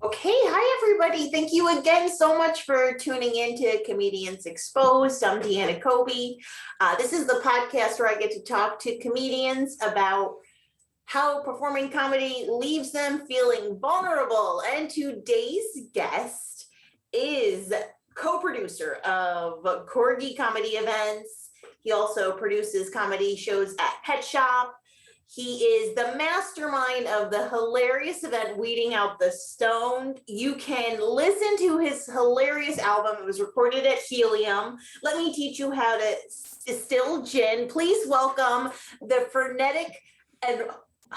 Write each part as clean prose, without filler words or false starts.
Okay, hi everybody. Thank you again so much for tuning in to Comedians Exposed. I'm Deanna Kobe. This is the podcast where I get to talk to comedians about how performing comedy leaves them feeling vulnerable. And today's guest is co-producer of Corgi Comedy Events. He also produces comedy shows at Pet Shop. He is the mastermind of the hilarious event Weeding Out the Stoned. You can listen to his hilarious album. It was recorded at Helium. Let me teach you how to distill gin. Please welcome the frenetic and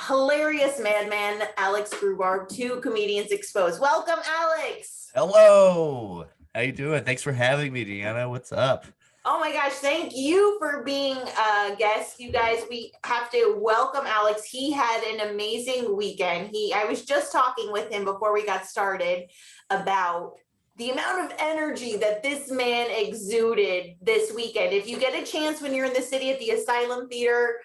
hilarious madman, Alex Grubard, to Comedians Exposed. Welcome, Alex. Hello. How you doing? Thanks for having me, Deanna. What's up? Oh my gosh, thank you for being a guest. You guys, we have to welcome Alex. He had an amazing weekend. I was just talking with him before we got started about the amount of energy that this man exuded this weekend. If you get a chance when you're in the city at the Asylum Theater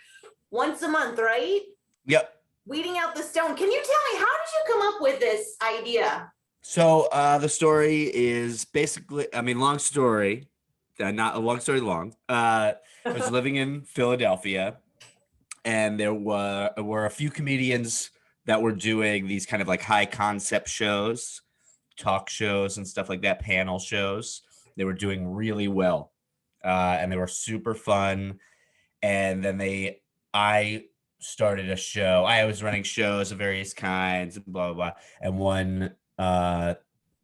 once a month, right? Yep. Weeding Out the Stone. Can you tell me, how did you come up with this idea? So the story is basically, long story. Not a long story long. I was living in Philadelphia, and there were a few comedians that were doing these kind of like high concept shows, talk shows and stuff like that, panel shows. They were doing really well, and they were super fun. And then I started a show. I was running shows of various kinds, and blah, blah, blah. And one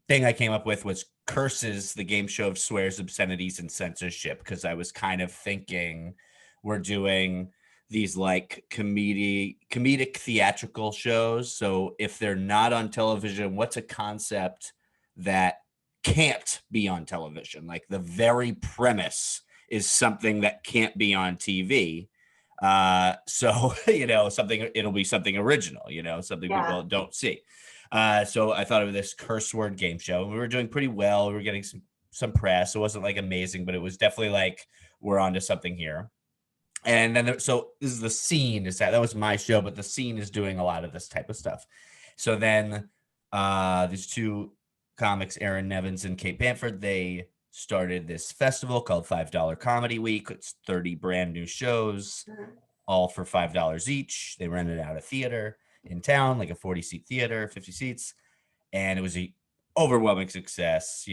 thing I came up with was Curses, the game show of swears, obscenities, and censorship, because I was kind of thinking we're doing these like comedic theatrical shows. So if they're not on television, what's a concept that can't be on television? Like the very premise is something that can't be on TV. So, it'll be something original, something people don't see. So I thought of this curse word game show, and we were doing pretty well. We were getting some press. It wasn't like amazing, but it was definitely like we're onto something here. And then, so this is the scene that was my show, but the scene is doing a lot of this type of stuff. So then these two comics, Aaron Nevins and Kate Bamford, they started this festival called $5 Comedy Week. It's 30 brand new shows, all for $5 each. They rented out a theater in town, like a 40-seat theater, 50 seats. And it was a overwhelming success.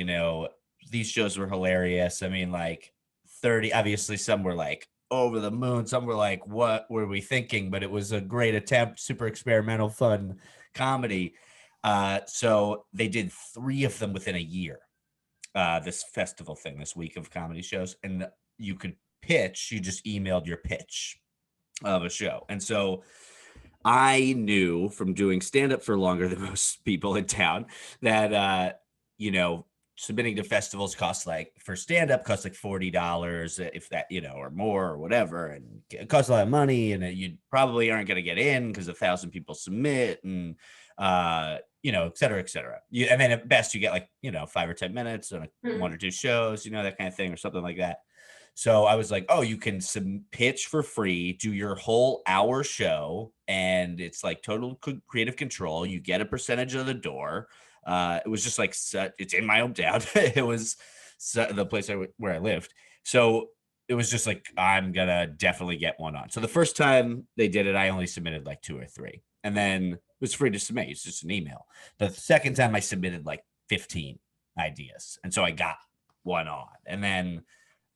These shows were hilarious. 30, obviously some were like over the moon. Some were like, what were we thinking? But it was a great attempt, super experimental, fun comedy. So they did 3 of them within a year. This festival thing, this week of comedy shows, and you could pitch. You just emailed your pitch of a show. And so I knew from doing stand-up for longer than most people in town that submitting to festivals costs like, for stand-up costs like $40, if that, or more or whatever, and it costs a lot of money, and you probably aren't going to get in because 1,000 people submit, and et cetera, et cetera. And then at best you get like, 5 or 10 minutes on 1 or 2 shows, that kind of thing, or something like that. So I was like, oh, you can pitch for free, do your whole hour show, and it's like total creative control. You get a percentage of the door. It was just like, it's in my hometown. It was the place where I lived. So it was just like, I'm going to definitely get one on. So the first time they did it, I only submitted like 2 or 3. And then it was free to submit. It's just an email. The second time I submitted like 15 ideas. And so I got one on.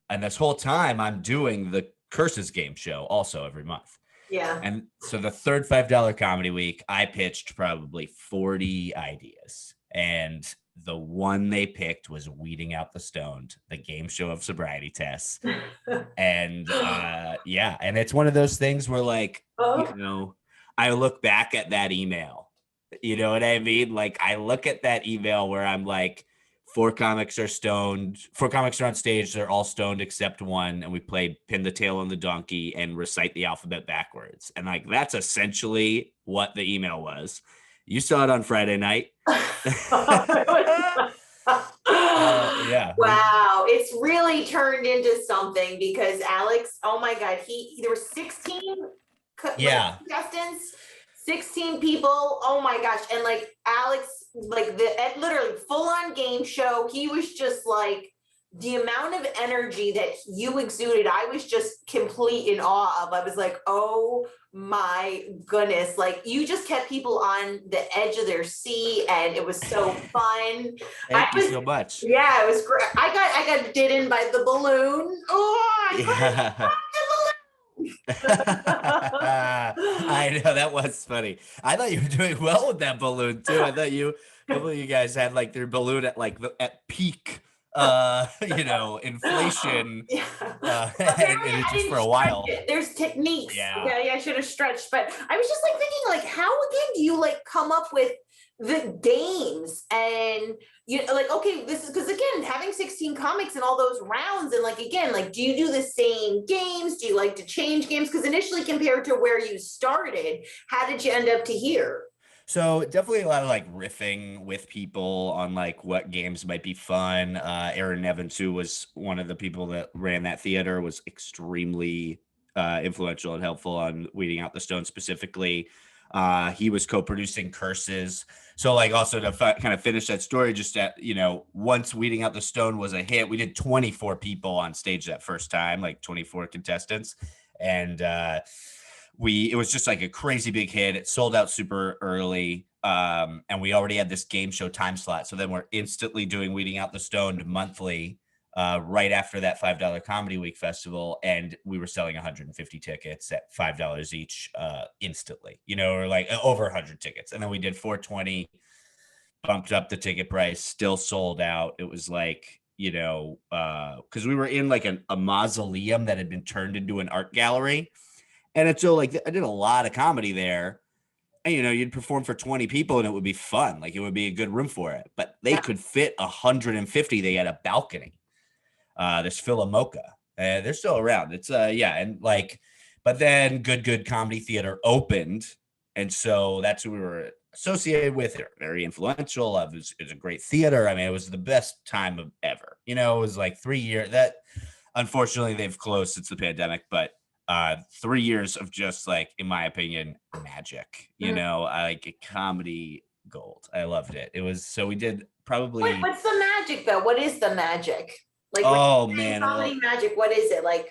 And this whole time I'm doing the Curses game show also every month. Yeah. And so the third $5 comedy week, I pitched probably 40 ideas. And the one they picked was Weeding Out the Stoned, the game show of sobriety tests. And and it's one of those things where like, I look back at that email, you know what I mean? Like I look at that email where I'm like, 4 comics are stoned. 4 comics are on stage. They're all stoned except one. And we play Pin the Tail on the Donkey and recite the alphabet backwards. And like, that's essentially what the email was. You saw it on Friday night. Yeah. Wow. It's really turned into something because Alex, oh my God, there were 16 contestants. 16 people. Oh my gosh. And like Alex, like literally full on game show. He was just like, the amount of energy that you exuded, I was just complete in awe of. I was like, oh my goodness. Like you just kept people on the edge of their seat and it was so fun. Thank you so much. Yeah, it was great. I got did in by the balloon. Oh, I couldn't Yeah. stop I know, that was funny. I thought you were doing well with that balloon too. I thought a couple of you guys had like their balloon at like at peak inflation. Yeah. And it just for a while. There's techniques. Yeah. Okay, I should have stretched, but I was just like thinking, like, how again do you like come up with the games and like, okay, this is because again, having 16 comics and all those rounds, and like again, like, do you do the same games? Do you like to change games? Because initially, compared to where you started, how did you end up to here? So definitely a lot of like riffing with people on like what games might be fun. Aaron Evans, who was one of the people that ran that theater, was extremely influential and helpful on Weeding Out the Stone specifically. He was co-producing Curses. So like also to kind of finish that story, just at, once Weeding Out the Stone was a hit, we did 24 people on stage that first time, like 24 contestants. And it was just like a crazy big hit. It sold out super early. And we already had this game show time slot. So then we're instantly doing Weeding Out the Stoned monthly, right after that $5 Comedy Week festival. And we were selling 150 tickets at $5 each, instantly, or like over 100 tickets. And then we did 420, bumped up the ticket price, still sold out. It was like, because we were in like a mausoleum that had been turned into an art gallery. And it's so like I did a lot of comedy there, and you'd perform for 20 people and it would be fun. Like it would be a good room for it, but they could fit 150. They had a balcony. There's Philomoka, and they're still around. It's and like, but then Good Comedy Theater opened, and so that's who we were associated with. They're very influential. It was a great theater. I mean, it was the best time of ever. It was like 3 years that unfortunately they've closed since the pandemic, but 3 years of just like, in my opinion, magic, like a comedy gold. I loved it. It was, so we did probably. Wait, what's the magic though? What is the magic? Like, oh man, comedy magic. What is it like?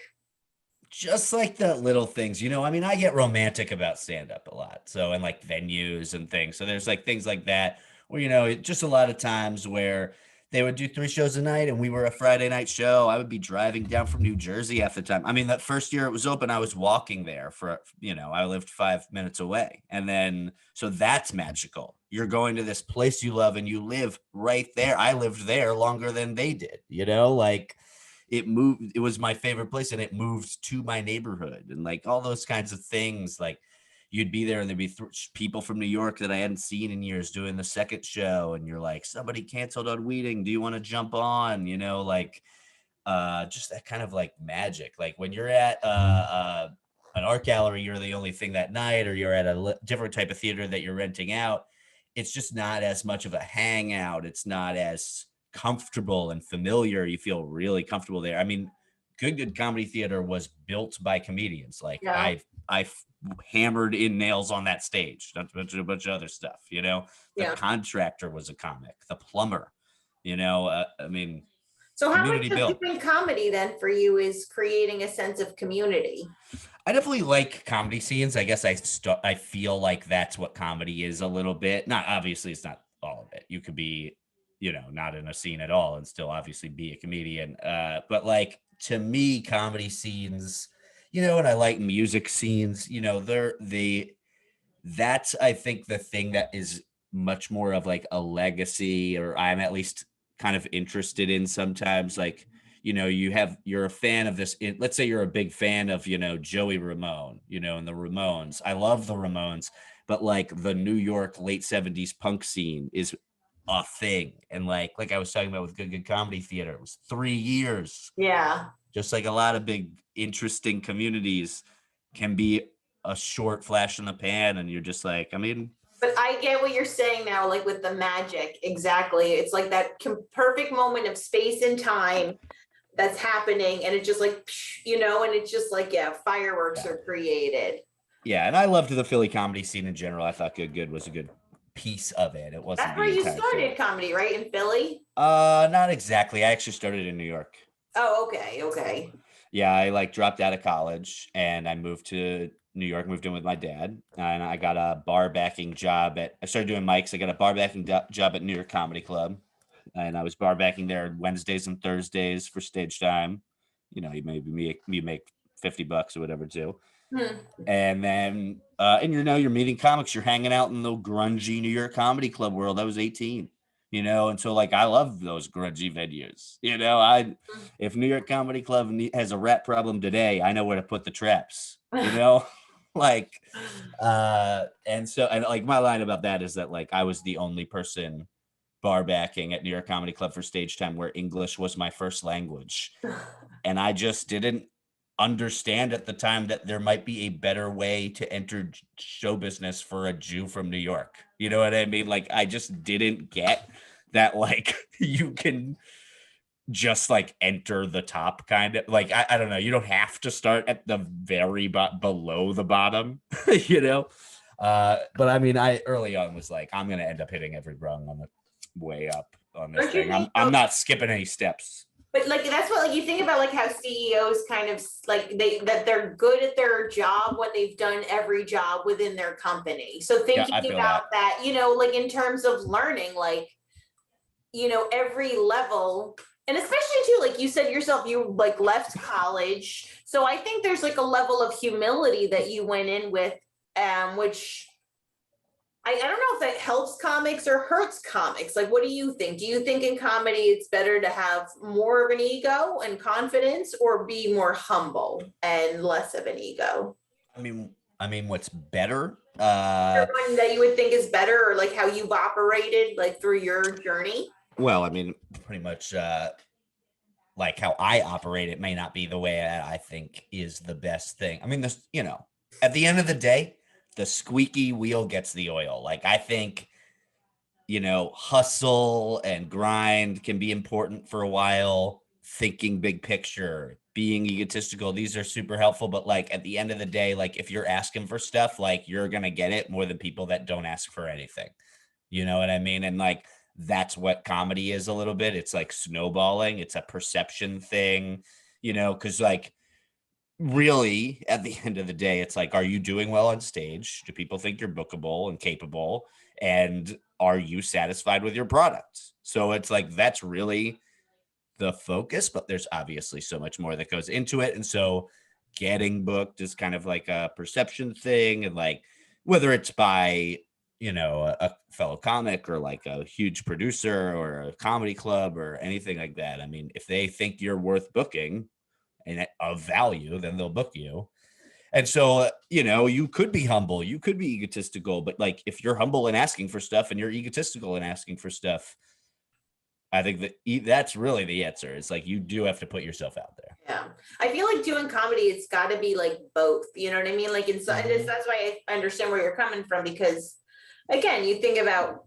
Just like the little things, I mean, I get romantic about stand-up a lot. So, and like venues and things. So there's like things like that where, just a lot of times where they would do 3 shows a night and we were a Friday night show. I would be driving down from New Jersey half the time. I mean, that first year it was open, I was walking there for, I lived 5 minutes away. And then, so that's magical. You're going to this place you love and you live right there. I lived there longer than they did, like it moved. It was my favorite place and it moved to my neighborhood and like all those kinds of things. Like you'd be there and there'd be people from New York that I hadn't seen in years doing the second show. And you're like, somebody canceled on Weeding. Do you want to jump on? Like just that kind of like magic. Like when you're at an art gallery, you're the only thing that night, or you're at a different type of theater that you're renting out. It's just not as much of a hangout. It's not as comfortable and familiar. You feel really comfortable there. I mean, Good Comedy Theater was built by comedians. Like I hammered in nails on that stage, not to mention a bunch of other stuff, the contractor was a comic, the plumber, I mean, so how much of doing comedy then for you is creating a sense of community? I definitely like comedy scenes. I guess I feel like that's what comedy is a little bit. Not obviously it's not all of it. You could be, not in a scene at all and still obviously be a comedian. But like to me, comedy scenes, and I like music scenes, that's I think the thing that is much more of like a legacy, or I'm at least kind of interested in sometimes. Like, you're a fan of this. Let's say you're a big fan of, Joey Ramone, and the Ramones. I love the Ramones, but like the New York late 70s punk scene is a thing. And like I was talking about with Good Comedy Theater, it was 3 years. Yeah. Just like a lot of big, interesting communities can be a short flash in the pan. And you're just like, I mean. But I get what you're saying now, like with the magic. Exactly. It's like that perfect moment of space and time that's happening. And it's just like, and it's just like, fireworks are created. Yeah, and I loved the Philly comedy scene in general. I thought Good was a good piece of it. It wasn't That's where the you entire thing. started comedy, right? In Philly? Not exactly. I actually started in New York. Oh, okay, okay. Yeah, I like dropped out of college and I moved to New York, moved in with my dad, and I got a bar backing job I started doing mics. I got a bar backing job at New York Comedy Club, and I was bar backing there Wednesdays and Thursdays for stage time. You know, you make $50 or whatever too. Hmm. And then, and you're meeting comics, you're hanging out in the grungy New York Comedy Club world. I was 18, and so like I love those grungy venues. If New York Comedy Club has a rat problem today, I know where to put the traps. Like, and like my line about that is that like I was the only person bar backing at New York Comedy Club for stage time where English was my first language, and I just didn't understand at the time that there might be a better way to enter show business for a Jew from New York. You know what I mean? Like I just didn't get that like you can just like enter the top kind of like I don't know, you don't have to start at the very below the bottom. you know but I mean, I early on was like, I'm gonna end up hitting every rung on the way up on this Don't you thing. think I'm not skipping any steps. but like that's what like you think about like how CEOs kind of like they're good at their job when they've done every job within their company. So Yeah, thinking I feel about that. that, like in terms of learning, like every level, and especially too, like you said yourself, you like left college. So I think there's like a level of humility that you went in with, which I don't know if that helps comics or hurts comics. Like, what do you think? Do you think in comedy it's better to have more of an ego and confidence or be more humble and less of an ego? I mean, what's better? One that you would think is better, or like how you've operated like through your journey? Well, I mean, pretty much like how I operate, it may not be the way that I think is the best thing. I mean, at the end of the day, the squeaky wheel gets the oil. Like I think, hustle and grind can be important for a while. Thinking big picture, being egotistical, these are super helpful. But like at the end of the day, like if you're asking for stuff, like you're gonna get it more than people that don't ask for anything. You know what I mean? And like that's what comedy is a little bit. It's like snowballing. It's a perception thing, because like really at the end of the day, it's like, are you doing well on stage? Do people think you're bookable and capable? And are you satisfied with your product? So it's like that's really the focus, but there's obviously so much more that goes into it. And so getting booked is kind of like a perception thing. And like whether it's by, a fellow comic or like a huge producer or a comedy club or anything like that. I mean, if they think you're worth booking and of value, then they'll book you. And so, you could be humble, you could be egotistical, but like if you're humble and asking for stuff and you're egotistical and asking for stuff, I think that's really the answer. It's like you do have to put yourself out there. Yeah. I feel like doing comedy, it's got to be like both. You know what I mean? Like, that's why I understand where you're coming from because, again, you think about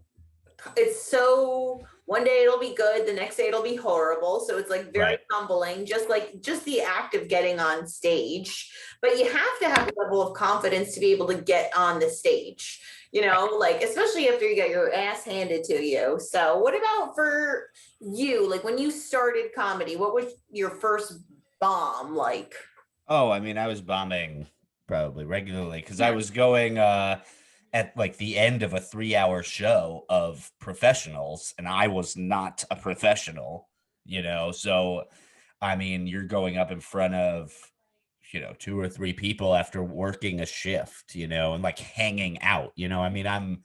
it's so one day it'll be good, the next day it'll be horrible. So it's like very Right. humbling, just the act of getting on stage. But you have to have a level of confidence to be able to get on the stage, like especially after you get your ass handed to you. So what about for you? Like when you started comedy, what was your first bomb like? Oh, I mean, I was bombing probably regularly because I Yeah. was going at like the end of a 3-hour show of professionals, and I was not a professional, So, I mean, you're going up in front of, two or three people after working a shift, and like hanging out, I mean, I'm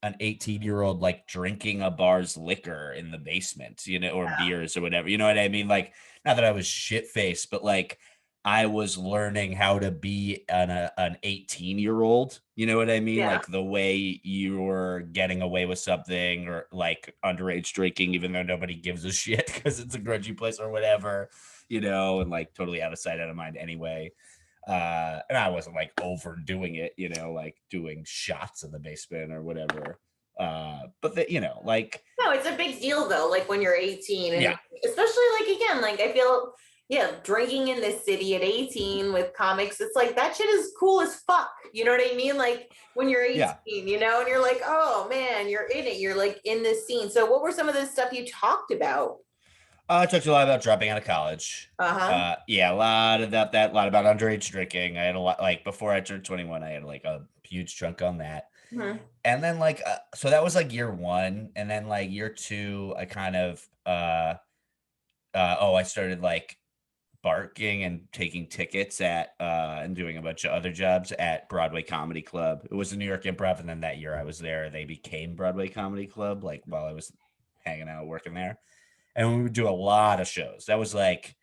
an 18-year-old like drinking a bar's liquor in the basement, or beers or whatever, you know what I mean? Like, not that I was shit faced, but like I was learning how to be an 18-year-old, you know what I mean? Yeah. Like the way you're getting away with something or like underage drinking, even though nobody gives a shit because it's a grungy place or whatever, and like totally out of sight, out of mind anyway. And I wasn't like overdoing it, like doing shots in the basement or whatever. But like, No, it's a big deal though, like when you're 18 and yeah, especially like again, like I feel Yeah, drinking in the city at 18 with comics, it's like that shit is cool as fuck. You know what I mean? Like when you're 18, Yeah. and you're like, oh man, you're in it. You're like in this scene. So what were some of the stuff you talked about? I talked a lot about dropping out of college. Uh-huh. Yeah, a lot of that, a lot about underage drinking. I had a lot, like before I turned 21, I had like a huge chunk on that. Mhm. And then like, so that was like year one. And then like year two, I kind of, I started like barking and taking tickets at and doing a bunch of other jobs at Broadway Comedy Club. It was the New York Improv, and then that year I was there, they became Broadway Comedy Club, like while I was hanging out working there. And we would do a lot of shows. That was like,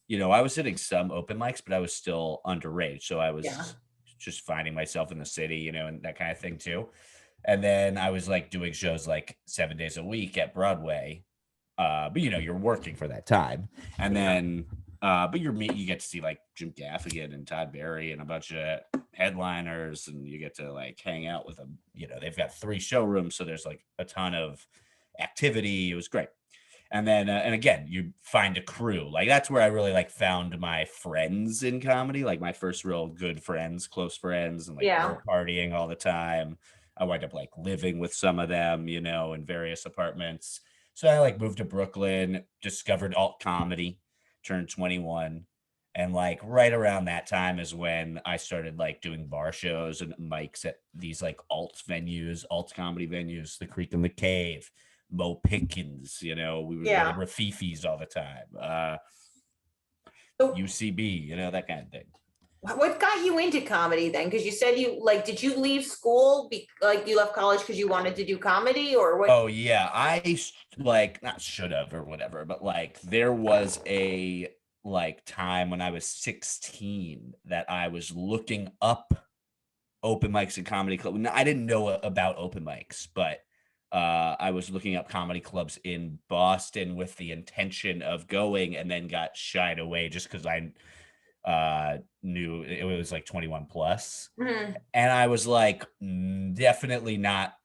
I was hitting some open mics, but I was still underage. So I Yeah. was just finding myself in the city, and that kind of thing too. And then I was like doing shows like 7 days a week at Broadway. But you're working for that time. And then but you get to see like Jim Gaffigan and Todd Barry and a bunch of headliners, and you get to like hang out with them. They've got 3 showrooms, so there's like a ton of activity. It was great. And then and again, you find a crew. Like that's where I really like found my friends in comedy, like my first real good friends, close friends, and like we Yeah. were partying all the time. I wind up like living with some of them, in various apartments. So I like moved to Brooklyn, discovered alt comedy, turned 21. And like right around that time is when I started like doing bar shows and mics at these like alt venues, alt comedy venues, the Creek and the Cave, Mo Pickens, we would go to Yeah. Rafifis all the time, So UCB, that kind of thing. what got you into comedy then? Because you said did you leave school like you left college because you wanted to do comedy or what? Oh yeah, like not should have or whatever, but like there was a like time when I was 16 that I was looking up open mics and comedy clubs. I didn't know about open mics, but I was looking up comedy clubs in Boston with the intention of going, and then got shied away just because I knew it was like 21 plus. Mhm. And I was like, definitely not.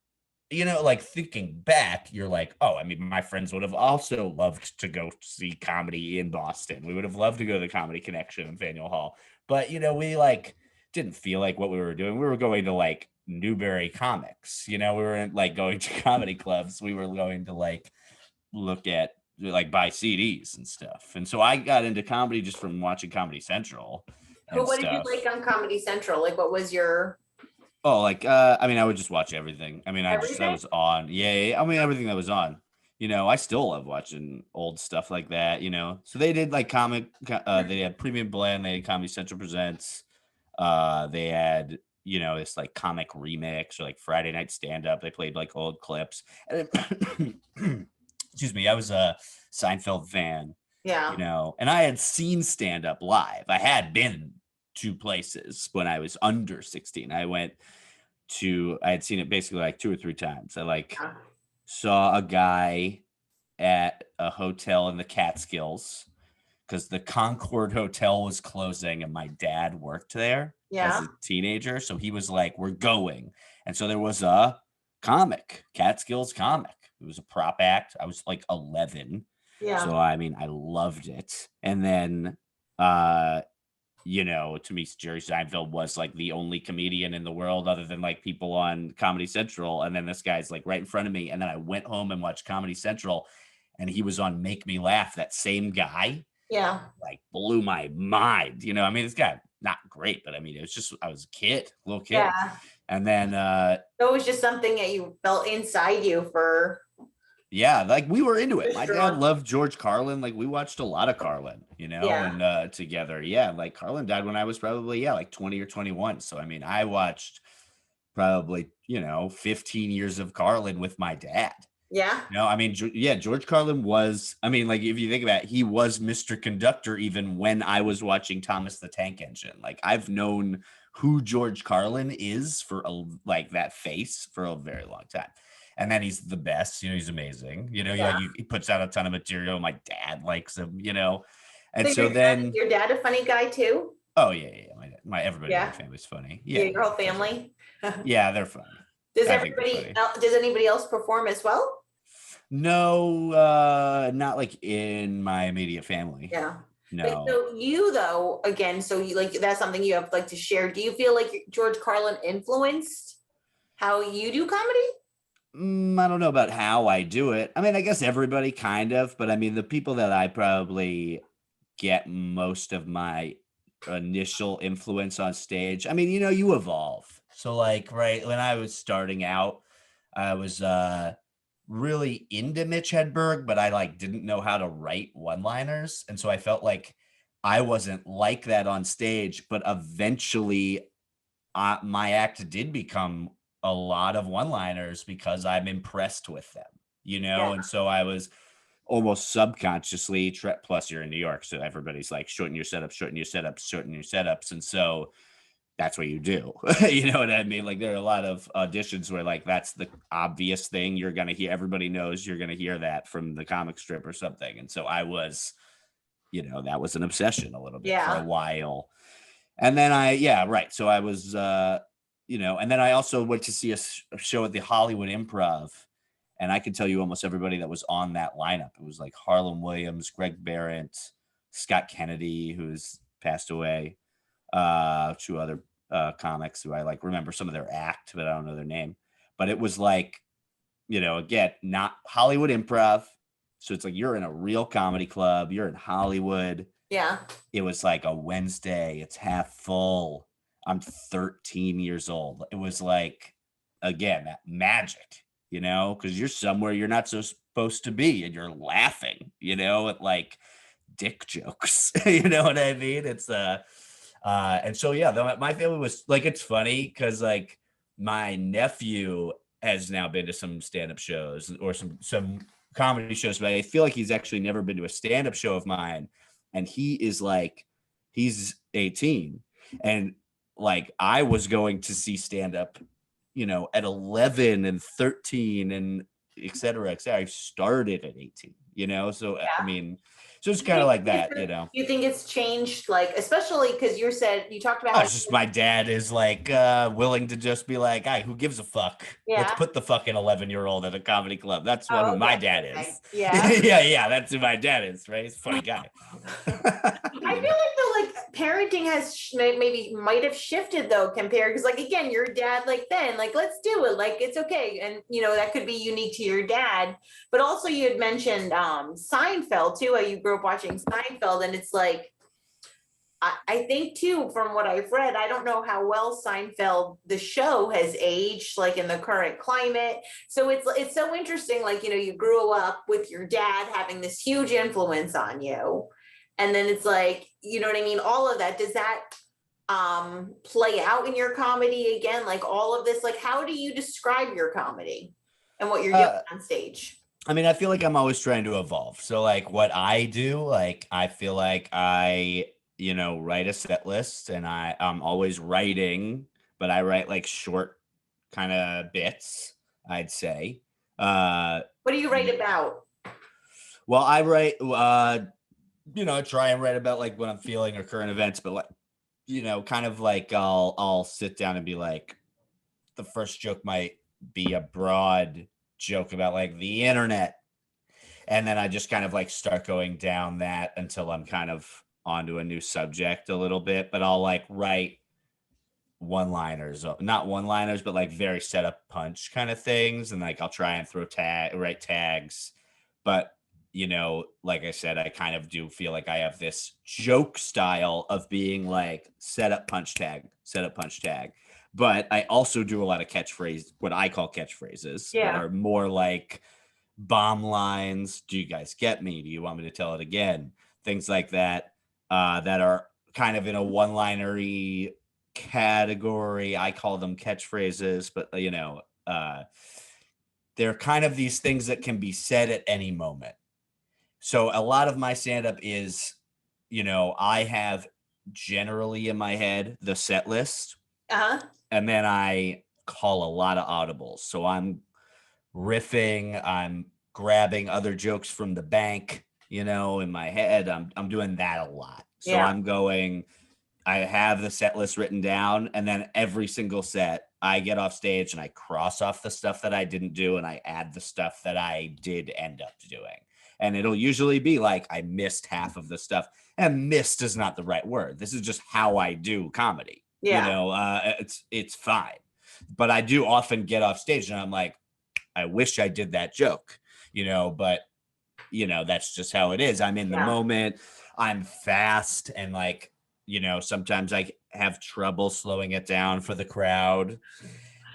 Like thinking back, you're like, oh, I mean, my friends would have also loved to go see comedy in Boston. We would have loved to go to the Comedy Connection in Faneuil Hall. But, we like didn't feel like what we were doing. We were going to like Newberry Comics, we weren't like going to comedy clubs. We were going to like look at like buy CDs and stuff. And so I got into comedy just from watching Comedy Central But and what did you stuff. like on Comedy Central? Like what was your Oh, like I mean, I would just watch everything. I mean, that everything? was on. Yeah, I mean, everything that was on. I still love watching old stuff like that. So they did like they had Premium Blend. They had Comedy Central Presents. They had this like comic remix or like Friday night stand up. They played like old clips. And then, excuse me, I was a Seinfeld fan. Yeah. And I had seen stand up live. I had been 2 places when I was under 16. I had seen it basically like 2 or 3 times. I like Yeah. saw a guy at a hotel in the Catskills because the Concord Hotel was closing and my dad worked there as Yeah. a teenager. So he was like, we're going. And so there was a comic, Catskills comic. It was a prop act. I was like 11. Yeah. So I mean, I loved it. And then to me, Jerry Seinfeld was like the only comedian in the world other than like people on Comedy Central. And then this guy's like right in front of me. And then I went home and watched Comedy Central, and he was on Make Me Laugh. That same guy Yeah. like blew my mind. I mean, this guy, not great, but I mean, it was just, I was a kid, little kid. Yeah. And then, So it was just something that you felt inside you for yeah, like we were into it. My dad strong. loved George Carlin. Like we watched a lot of Carlin, Yeah. and together. Yeah, like Carlin died when I was probably like 20 or 21. So I mean, I watched probably 15 years of Carlin with my dad. Yeah. I mean, yeah, George Carlin was. I mean, like if you think about it, he was Mr. Conductor even when I was watching Thomas the Tank Engine. Like I've known who George Carlin is for like that face for a very long time. And then he's the best, he's amazing. Yeah. He puts out a ton of material. My dad likes him, And So so then, your dad a funny guy too? oh yeah. My everybody in Yeah. my family's funny. Yeah, Yeah, your whole family. yeah, they're funny. Does I think they're everybody funny. does anybody else perform as well? No, not like in my immediate family. Yeah. But No. so you though, again, so you like that's something you have like to share. Do you feel like George Carlin influenced how you do comedy? I don't know about how I do it. I mean, I guess everybody kind of, but I mean, the people that I probably get most of my initial influence on stage. I mean, you evolve. So like, right, when I was starting out, I was really into Mitch Hedberg, but I like didn't know how to write one-liners. And so I felt like I wasn't like that on stage, but eventually my act did become a lot of one-liners because I'm impressed with them, Yeah. and so I was almost subconsciously plus you're in New York, so everybody's like shorten your setups, shorten your setups, shorten your setups, and so that's what you do. You know what I mean? Like there are a lot of auditions where like that's the obvious thing you're gonna hear. Everybody knows you're gonna hear that from the comic strip or something, and so I was, that was an obsession a little bit for a Yeah. while. And then yeah, right. So I was, and then I also went to see a show at the Hollywood Improv, and I can tell you almost everybody that was on that lineup. It was like Harlan Williams, Greg Barrett, Scott Kennedy, who's passed away, two other comics who I like remember some of their act, but I don't know their name. But it was like, again, not Hollywood Improv. So it's like you're in a real comedy club, you're in Hollywood. Yeah. It was like a Wednesday, it's half full. I'm 13 years old. It was like, again, that magic, because you're somewhere you're not so supposed to be and you're laughing, at like dick jokes. You know what I mean? It's and so yeah, my family was like, it's funny because like my nephew has now been to some stand-up shows or some comedy shows, but I feel like he's actually never been to a stand-up show of mine. And he is like, he's 18. And like I was going to see stand-up, at 11 and 13 and et cetera, et cetera. I started at 18, so I Yeah. mean, so it's kind of like that. You think it's changed, like, especially because you talked about Oh, how, it's just my dad is like willing to just be like, "Hey, who gives a fuck? Let's yeah. put the fucking 11-year-old at a comedy club." That's what Oh, who my okay, dad okay. is. Yeah. Yeah, that's who my dad is, right? He's a funny guy. I feel like the like parenting has maybe might have shifted though compared because like again your dad like then like let's do it like it's okay and that could be unique to your dad but also you had mentioned Seinfeld too you grew up watching Seinfeld and it's like I think too from what I've read I don't know how well Seinfeld the show has aged like in the current climate so it's so interesting like you grew up with your dad having this huge influence on you and then it's like, you know what I mean? All of that, does that play out in your comedy again? Like all of this, like how do you describe your comedy and what you're doing on stage? I mean, I feel like I'm always trying to evolve. So like what I do, like I feel like I, write a set list and I'm always writing, but I write like short kind of bits, I'd say. What do you write about? Well, I write try and write about like what I'm feeling or current events, but like, kind of like I'll sit down and be like, the first joke might be a broad joke about like the internet. And then I just kind of like start going down that until I'm kind of onto a new subject a little bit, but I'll like write one-liners, not one-liners, but like very set up punch kind of things. And like, I'll try and write tags, but like I said, I kind of do feel like I have this joke style of being like set up punch tag, but I also do a lot of what I call catchphrases that are more like bomb lines. Do you guys get me? Do you want me to tell it again? Things like that, that are kind of in a one-linery category. I call them catchphrases, but they're kind of these things that can be said at any moment. So a lot of my stand-up is, I have generally in my head the set list, and then I call a lot of audibles. So I'm riffing, I'm grabbing other jokes from the bank, in my head. I'm doing that a lot. So I have the set list written down, and then every single set I get off stage and I cross off the stuff that I didn't do and I add the stuff that I did end up doing. and it'll usually be like I missed half of the stuff, and missed is not the right word. This is just how I do comedy. It's fine, but I do often get off stage and I'm like, I wish I did that joke, but that's just how it is. I'm in the moment. I'm fast, and like, sometimes I have trouble slowing it down for the crowd.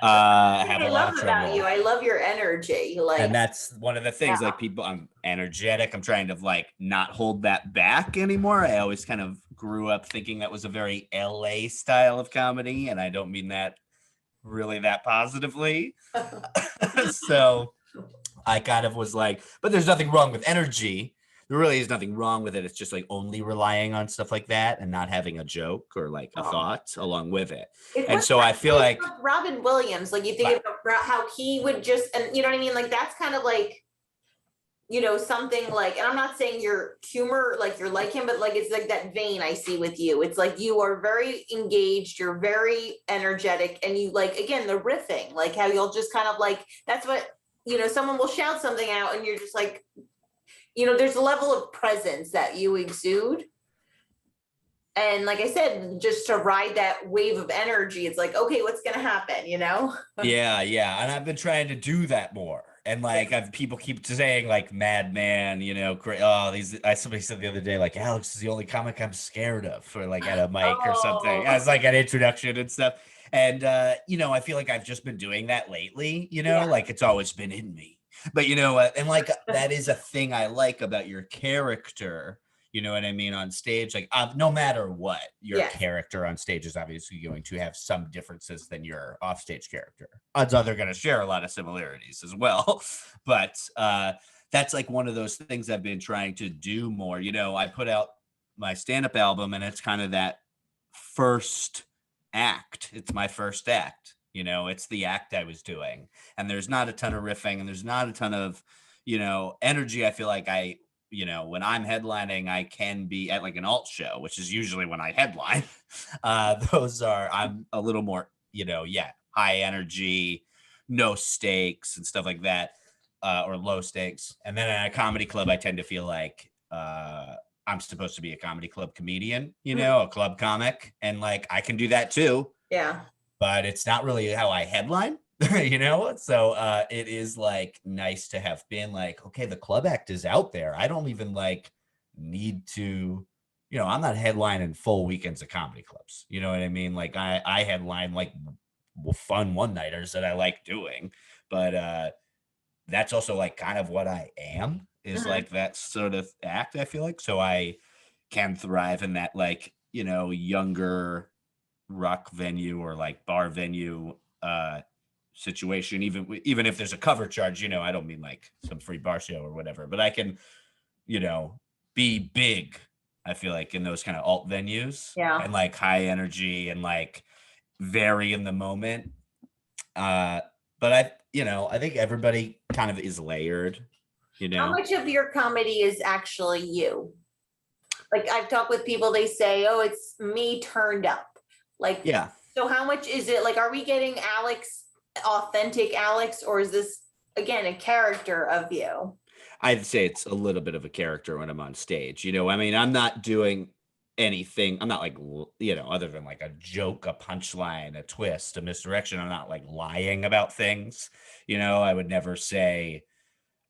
I have a lot of trouble. About you. I love your energy. And that's one of the things, like people, I'm energetic. I'm trying to like not hold that back anymore. I always kind of grew up thinking that was a very LA style of comedy. And I don't mean that really that positively. So I kind of was like, but there's nothing wrong with energy. There really is nothing wrong with it. It's just like only relying on stuff like that and not having a joke or like a thought along with it. And so I feel like Robin Williams, like you think about how he would just, and you know what I mean? Like that's kind of like, something like, and I'm not saying your humor, like you're like him, but like, it's like that vein I see with you. It's like, you are very engaged, you're very energetic, and you like, again, the riffing, like how you'll just kind of like, that's what, someone will shout something out and you're just like, there's a level of presence that you exude. And like I said, just to ride that wave of energy, it's like, okay, what's going to happen, Yeah. And I've been trying to do that more. And like, people keep saying like madman, somebody said the other day, like Alex is the only comic I'm scared of, or like at a mic or something as like an introduction and stuff. And, I feel like I've just been doing that lately, like it's always been in me. But and like that is a thing I like about your character, you know what I mean, on stage. Like no matter what, your character on stage is obviously going to have some differences than your offstage character. Odds are they're going to share a lot of similarities as well. But that's like one of those things I've been trying to do more. I put out my stand-up album, and it's kind of that first act. It's my first act. It's the act I was doing, and there's not a ton of riffing, and there's not a ton of, energy. I feel like when I'm headlining, I can be at like an alt show, which is usually when I headline. I'm a little more, high energy, no stakes and stuff like that, or low stakes. And then at a comedy club, I tend to feel like, I'm supposed to be a comedy club comedian, a club comic. And like, I can do that too. Yeah. But it's not really how I headline, So it is like nice to have been like, okay, the club act is out there. I don't even like need to, I'm not headlining full weekends of comedy clubs. You know what I mean? Like I headline like fun one-nighters that I like doing, but that's also like kind of what I am, is like that sort of act, I feel like. So I can thrive in that like, younger rock venue or like bar venue situation, even if there's a cover charge, I don't mean like some free bar show or whatever, but I can be big, I feel like, in those kind of alt venues, and like high energy and like very in the moment, but I think everybody kind of is layered. How much of your comedy is actually you? Like I've talked with people, they say, oh, it's me turned up. Like, so how much is it? Like, are we getting Alex, authentic Alex, or is this, again, a character of you? I'd say it's a little bit of a character when I'm on stage. I mean, I'm not doing anything. I'm not like, other than like a joke, a punchline, a twist, a misdirection. I'm not like lying about things. I would never say,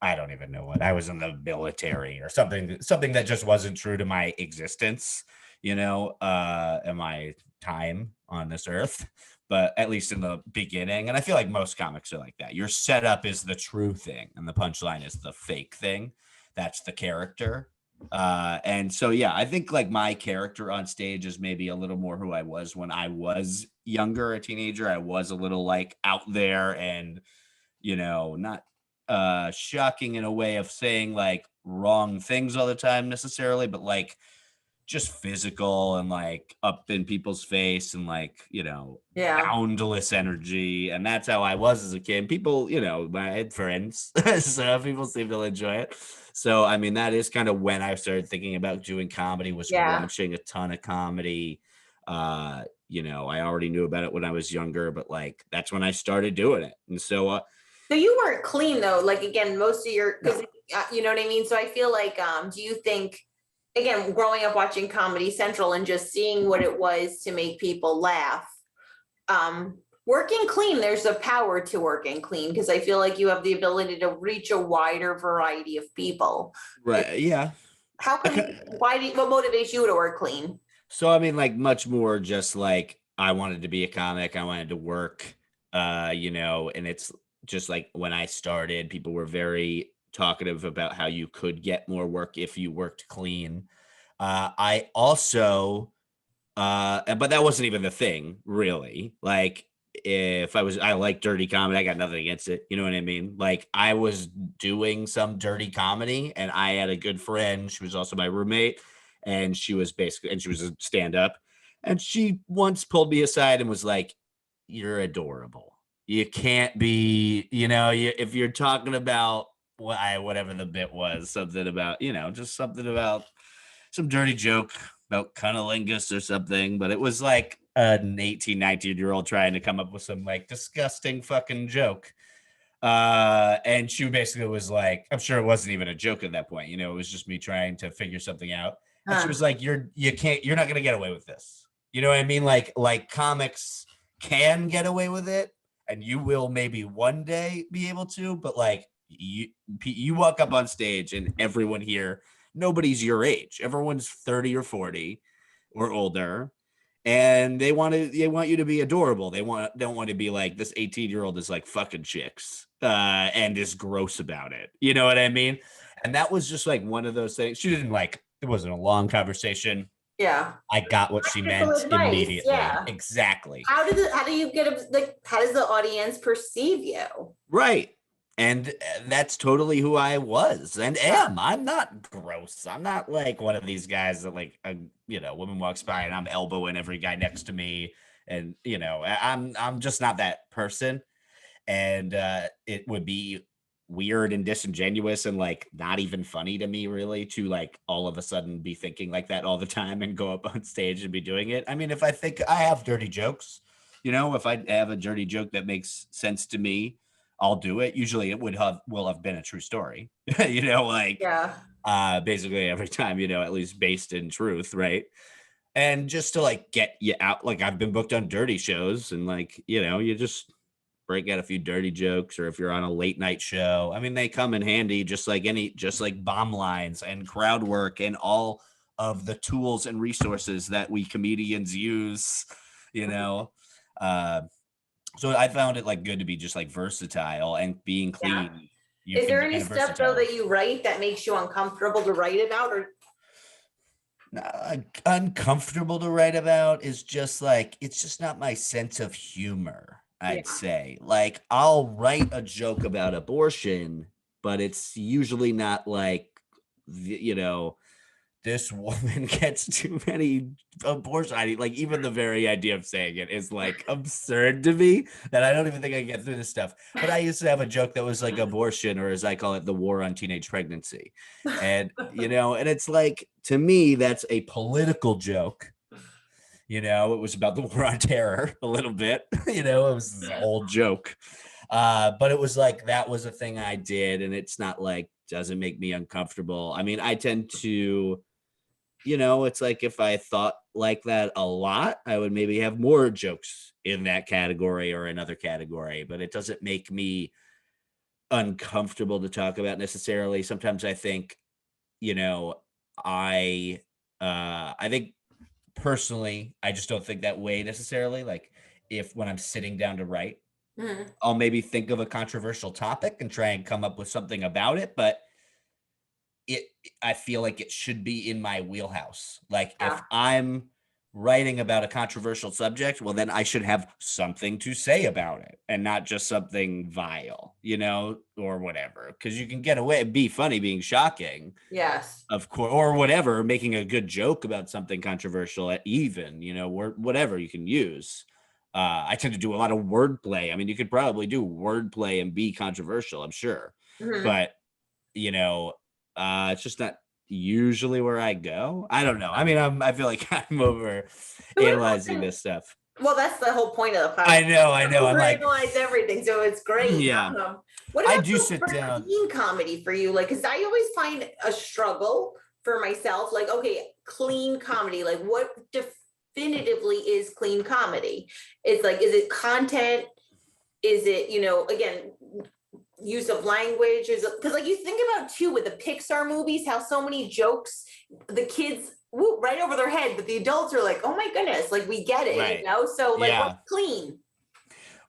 I don't even know what, I was in the military or something that just wasn't true to my existence, and my time on this earth, but at least in the beginning. And I feel like most comics are like that. Your setup is the true thing and the punchline is the fake thing. That's the character. And so, I think like my character on stage is maybe a little more who I was when I was younger, a teenager. I was a little like out there and, not shocking in a way of saying like wrong things all the time necessarily, but like just physical and like up in people's face and like, boundless energy. And that's how I was as a kid. People, I had friends, so people seem to enjoy it. So, I mean, that is kind of when I started thinking about doing comedy, was watching a ton of comedy. I already knew about it when I was younger, but like, that's when I started doing it. And so, So you weren't clean though, like again, most of your, because you know what I mean? So I feel like, do you think, again, growing up watching Comedy Central and just seeing what it was to make people laugh, working clean, there's a power to working clean because I feel like you have the ability to reach a wider variety of people. Right. Yeah. How come, what motivates you to work clean? So I mean, like much more just like I wanted to be a comic, I wanted to work, and it's just like when I started, people were very talkative about how you could get more work if you worked clean. I also, but that wasn't even the thing, really. Like if I like dirty comedy, I got nothing against it. You know what I mean? Like I was doing some dirty comedy, and I had a good friend. She was also my roommate, and she was a stand up, and she once pulled me aside and was like, "You're adorable. You can't be, if you're talking about whatever the bit was, something about, just something about some dirty joke about cunnilingus or something, but it was like an 18, 19-year-old trying to come up with some like disgusting fucking joke. And she basically was like, I'm sure it wasn't even a joke at that point, it was just me trying to figure something out. And she was like, you're not gonna get away with this. You know what I mean? Like comics can get away with it, and you will maybe one day be able to, but like you walk up on stage and everyone here, nobody's your age. Everyone's 30 or 40 or older, and they want you to be adorable. Don't want to be like this 18-year-old is like fucking chicks and is gross about it. You know what I mean? And that was just like one of those things. She didn't like, it wasn't a long conversation. Yeah. I got what she meant Advice, immediately. yeah. Exactly. How do you get, like, how does the audience perceive you? Right. And that's totally who I was and am. I'm not gross. I'm not like one of these guys that like a woman walks by and I'm elbowing every guy next to me, and I'm just not that person. And it would be weird and disingenuous and like not even funny to me really to like all of a sudden be thinking like that all the time and go up on stage and be doing it. I mean, if I think I have dirty jokes, if I have a dirty joke that makes sense to me, I'll do it. Usually it will have been a true story. Like Yeah. basically every time, at least based in truth, right? And just to like get you out, like I've been booked on dirty shows, and like, you just break out a few dirty jokes, or if you're on a late night show, I mean, they come in handy just like bomb lines and crowd work and all of the tools and resources that we comedians use, uh, so I found it like good to be just like versatile and being clean. Yeah. Is there any stuff though that you write that makes you uncomfortable to write about, or uncomfortable to write about is just like, it's just not my sense of humor, I'd say. Like I'll write a joke about abortion, but it's usually not like, this woman gets too many abortions. Like even the very idea of saying it is like absurd to me, that I don't even think I can get through this stuff. But I used to have a joke that was like abortion, or as I call it, the war on teenage pregnancy. And, and it's like, to me, that's a political joke. It was about the war on terror a little bit, it was an old joke. But it was like, that was a thing I did. And it's not like, doesn't make me uncomfortable. I mean, I tend to, it's like if I thought like that a lot, I would maybe have more jokes in that category or another category, but it doesn't make me uncomfortable to talk about necessarily. Sometimes I think, I think personally, I just don't think that way necessarily. Like if when I'm sitting down to write, I'll maybe think of a controversial topic and try and come up with something about it, but I feel like it should be in my wheelhouse. Like if I'm writing about a controversial subject, well, then I should have something to say about it and not just something vile, or whatever. Because you can get away, be funny, being shocking. Yes. Of course, or whatever, making a good joke about something controversial, even, whatever you can use. I tend to do a lot of wordplay. I mean, you could probably do wordplay and be controversial, I'm sure. But, it's just not usually where I go. I don't know. I mean, I feel like I'm over analyzing this stuff. Well, that's the whole point of the podcast. I know. I'm like, Analyze everything, so it's great. yeah, What I about do sit for down. clean comedy for you? Like, because I always find a struggle for myself. Like, okay, clean comedy. Like, what definitively is clean comedy? It's like, is it content? Is it, again, use of language? Is it because, like, you think about too with the Pixar movies, how so many jokes the kids whoop right over their head, but the adults are like, oh my goodness, like we get it, Right. So like, Yeah. what's clean?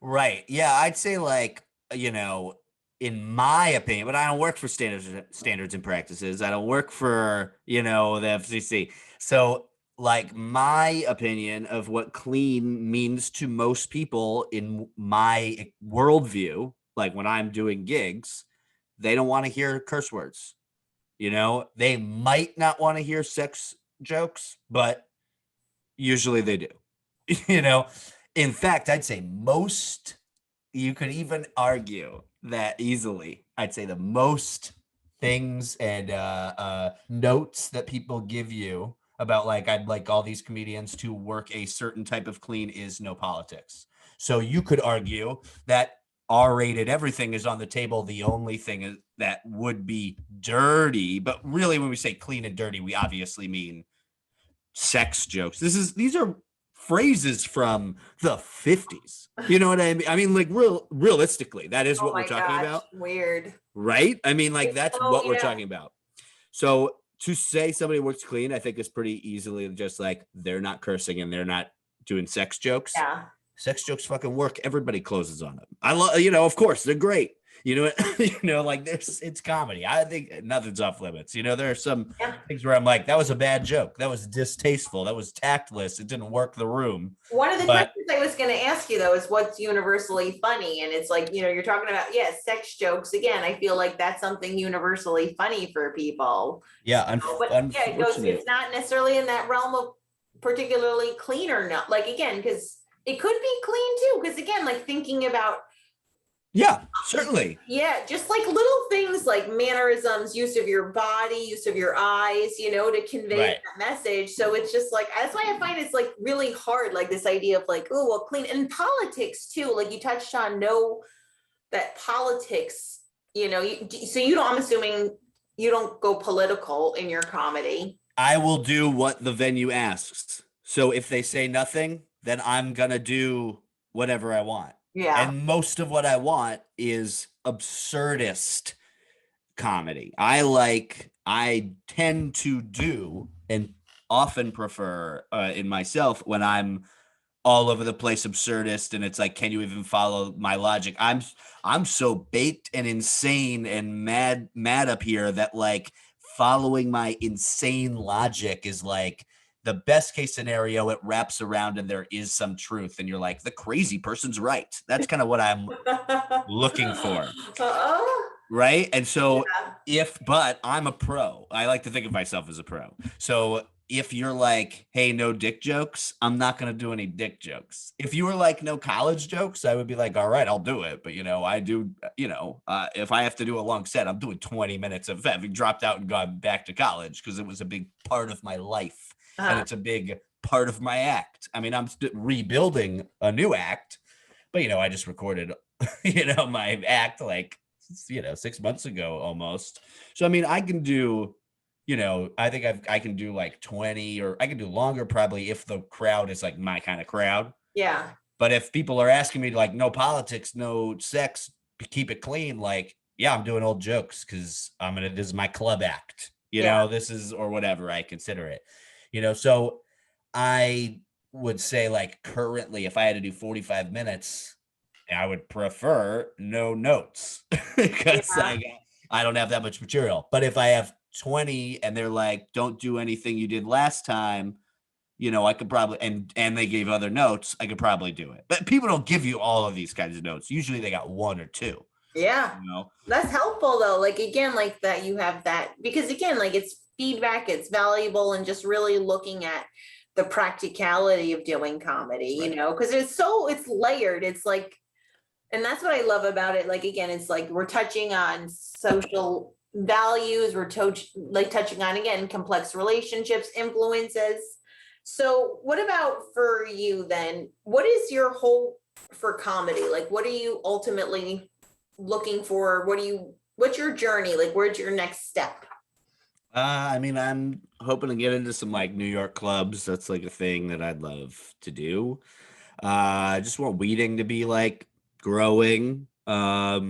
Right. Yeah, I'd say like, in my opinion, but I don't work for standards and practices. I don't work for, the FCC. So like my opinion of what clean means to most people in my worldview, like when I'm doing gigs, they don't want to hear curse words. They might not want to hear sex jokes, but usually they do. In fact, I'd say you could even argue that easily. I'd say the most things and notes that people give you about like, I'd like all these comedians to work a certain type of clean is no politics. So you could argue that R-rated everything is on the table. The only thing that would be dirty, but really when we say clean and dirty, we obviously mean sex jokes. These are phrases from the 50s. You know what I mean? I mean, like realistically, that is what we're talking about. Weird. Right? I mean, like that's what we're talking about. So to say somebody works clean, I think is pretty easily just like they're not cursing and they're not doing sex jokes. Yeah. Sex jokes fucking work. Everybody closes on them. I love, of course they're great. Like it's comedy. I think nothing's off limits. There are some things where I'm like, that was a bad joke. That was distasteful. That was tactless. It didn't work the room. One of the questions I was going to ask you though is what's universally funny, and it's like you're talking about sex jokes again. I feel like that's something universally funny for people. Yeah, but it's not necessarily in that realm of particularly clean or not. Like again, because it could be clean too. Because again, like thinking about. Yeah, certainly. Yeah, just like little things like mannerisms, use of your body, use of your eyes, to convey that message. So it's just like, that's why I find it's like really hard, like this idea of like, oh, well, clean. And politics too, like you touched on, that politics, I'm assuming you don't go political in your comedy. I will do what the venue asks. So if they say nothing, then I'm going to do whatever I want. Yeah. And most of what I want is absurdist comedy. I tend to do and often prefer in myself when I'm all over the place absurdist and it's like, can you even follow my logic? I'm so baked and insane and mad up here that like following my insane logic is like the best case scenario. It wraps around and there is some truth and you're like, the crazy person's right. That's kind of what I'm looking for. Right. And so but I'm a pro. I like to think of myself as a pro. So if you're like, hey, no dick jokes, I'm not going to do any dick jokes. If you were like, no college jokes, I would be like, all right, I'll do it. But, I do, if I have to do a long set, I'm doing 20 minutes of having dropped out and gone back to college because it was a big part of my life. And it's a big part of my act. I mean, I'm rebuilding a new act, but, I just recorded, my act like, 6 months ago almost. So, I mean, I can do, I think I can do like 20 or I can do longer probably if the crowd is like my kind of crowd. Yeah. But if people are asking me like no politics, no sex, keep it clean, like, yeah, I'm doing old jokes because this is my club act, this is, or whatever I consider it. So I would say like currently, if I had to do 45 minutes, I would prefer no notes because I don't have that much material. But if I have 20 and they're like, don't do anything you did last time, I could probably, and they gave other notes, I could probably do it. But people don't give you all of these kinds of notes. Usually they got one or two. Yeah. That's helpful though. Like, again, like that you have that, because again, like it's feedback, it's valuable, and just really looking at the practicality of doing comedy, because it's layered. It's like, and that's what I love about it. Like, again, it's like we're touching on social values. We're touching on, again, complex relationships, influences. So what about for you then? What is your hope for comedy? Like, what are you ultimately looking for? What's your journey? Like, where's your next step? I mean, I'm hoping to get into some like New York clubs. That's like a thing that I'd love to do. I just want weeding to be like growing. We got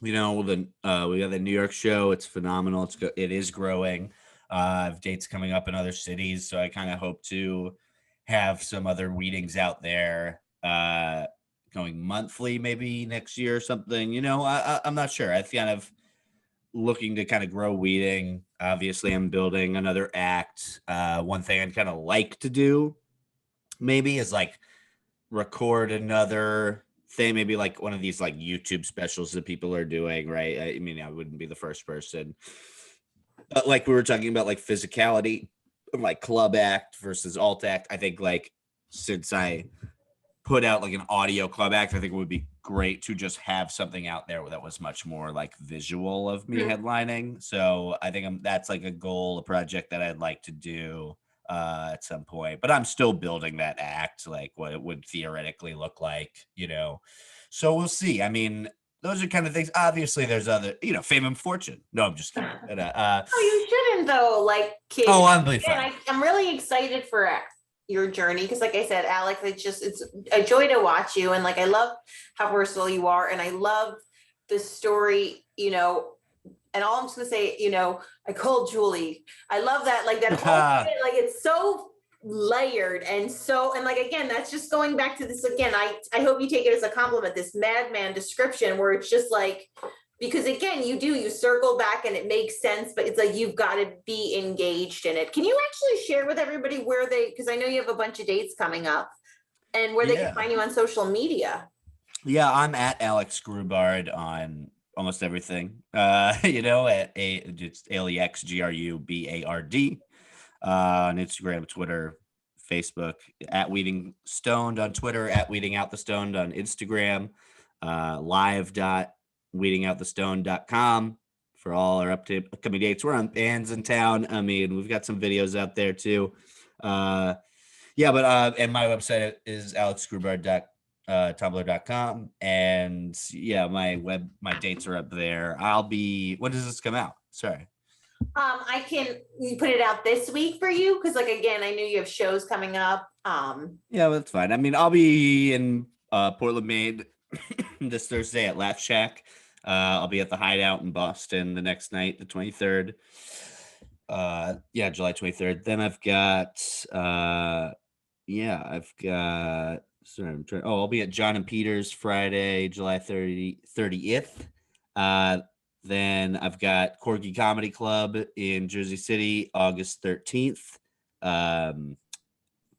the New York show. It's phenomenal. It is growing. I have dates coming up in other cities, so I kind of hope to have some other weedings out there, going monthly, maybe next year or something. I'm not sure. I kind of looking to kind of grow weeding. Obviously, I'm building another act. One thing I'd kind of like to do maybe is like record another thing, maybe like one of these like YouTube specials that people are doing, right? I mean, I wouldn't be the first person, but like we were talking about like physicality, like club act versus alt act. I think like since I put out like an audio club act, I think it would be great to just have something out there that was much more like visual of me headlining. So I think that's like a goal, a project that I'd like to do at some point, but I'm still building that act, like what it would theoretically look like. So we'll see. I mean, those are kind of things. Obviously, there's other, fame and fortune. No, I'm just kidding. But, Oh, you shouldn't though, like kids. oh, I'm really And fine. I'm really excited for your journey because like I said, Alex, it's a joy to watch you. And like I love how versatile you are. And I love the story, and all I'm just gonna say, I called Julie. I love that, like that whole bit, like it's so layered and like again, that's just going back to this again. I hope you take it as a compliment, this madman description where it's just like, because again, you circle back and it makes sense, but it's like you've got to be engaged in it. Can you actually share with everybody because I know you have a bunch of dates coming up and where they can find you on social media? Yeah, I'm at Alex Grubard on almost everything. It's AlexGrubard on Instagram, Twitter, Facebook, at Weeding Stoned on Twitter, at Weeding Out the Stoned on Instagram, live.weedingoutthestoned.com for all our upcoming dates. We're on bands in town. I mean, we've got some videos out there too. And my website is alexgrubard.tumblr.com. And yeah, my dates are up there. When does this come out? Sorry. You put it out this week for you because like again, I knew you have shows coming up. Yeah, that's fine. I mean, I'll be in Portland, Maine this Thursday at Laugh Shack. I'll be at the Hideout in Boston the next night, the 23rd. July 23rd. Then I've got I'll be at John and Peter's Friday, July 30th. Then I've got Corky Comedy Club in Jersey City, August 13th.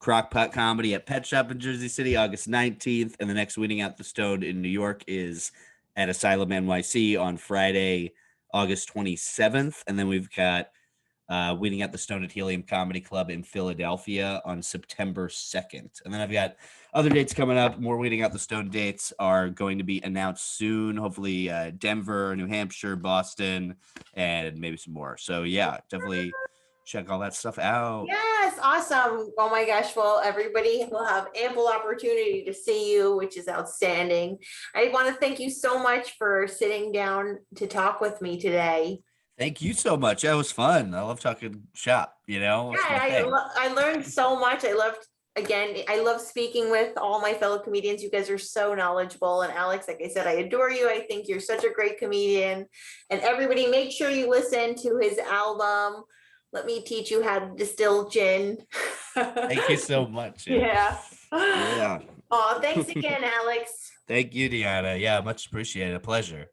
Crockpot Comedy at Pet Shop in Jersey City, August 19th. And the next Weeding Out the Stoned in New York is at Asylum NYC on Friday, August 27th. And then we've got Weeding Out the Stoned at Helium Comedy Club in Philadelphia on September 2nd. And then I've got other dates coming up. More Weeding Out the Stoned dates are going to be announced soon. Hopefully Denver, New Hampshire, Boston, and maybe some more. So yeah, definitely check all that stuff out. Yes, awesome. Oh my gosh. Well, everybody will have ample opportunity to see you, which is outstanding. I want to thank you so much for sitting down to talk with me today. Thank you so much. That was fun. I love talking shop, Yeah, I learned so much. I love speaking with all my fellow comedians. You guys are so knowledgeable. And Alex, like I said, I adore you. I think you're such a great comedian. And everybody, make sure you listen to his album. Let me teach you how to distill gin. Thank you so much. Yeah. Yeah. Oh, thanks again, Alex. Thank you, Deanna. Yeah, much appreciated. A pleasure.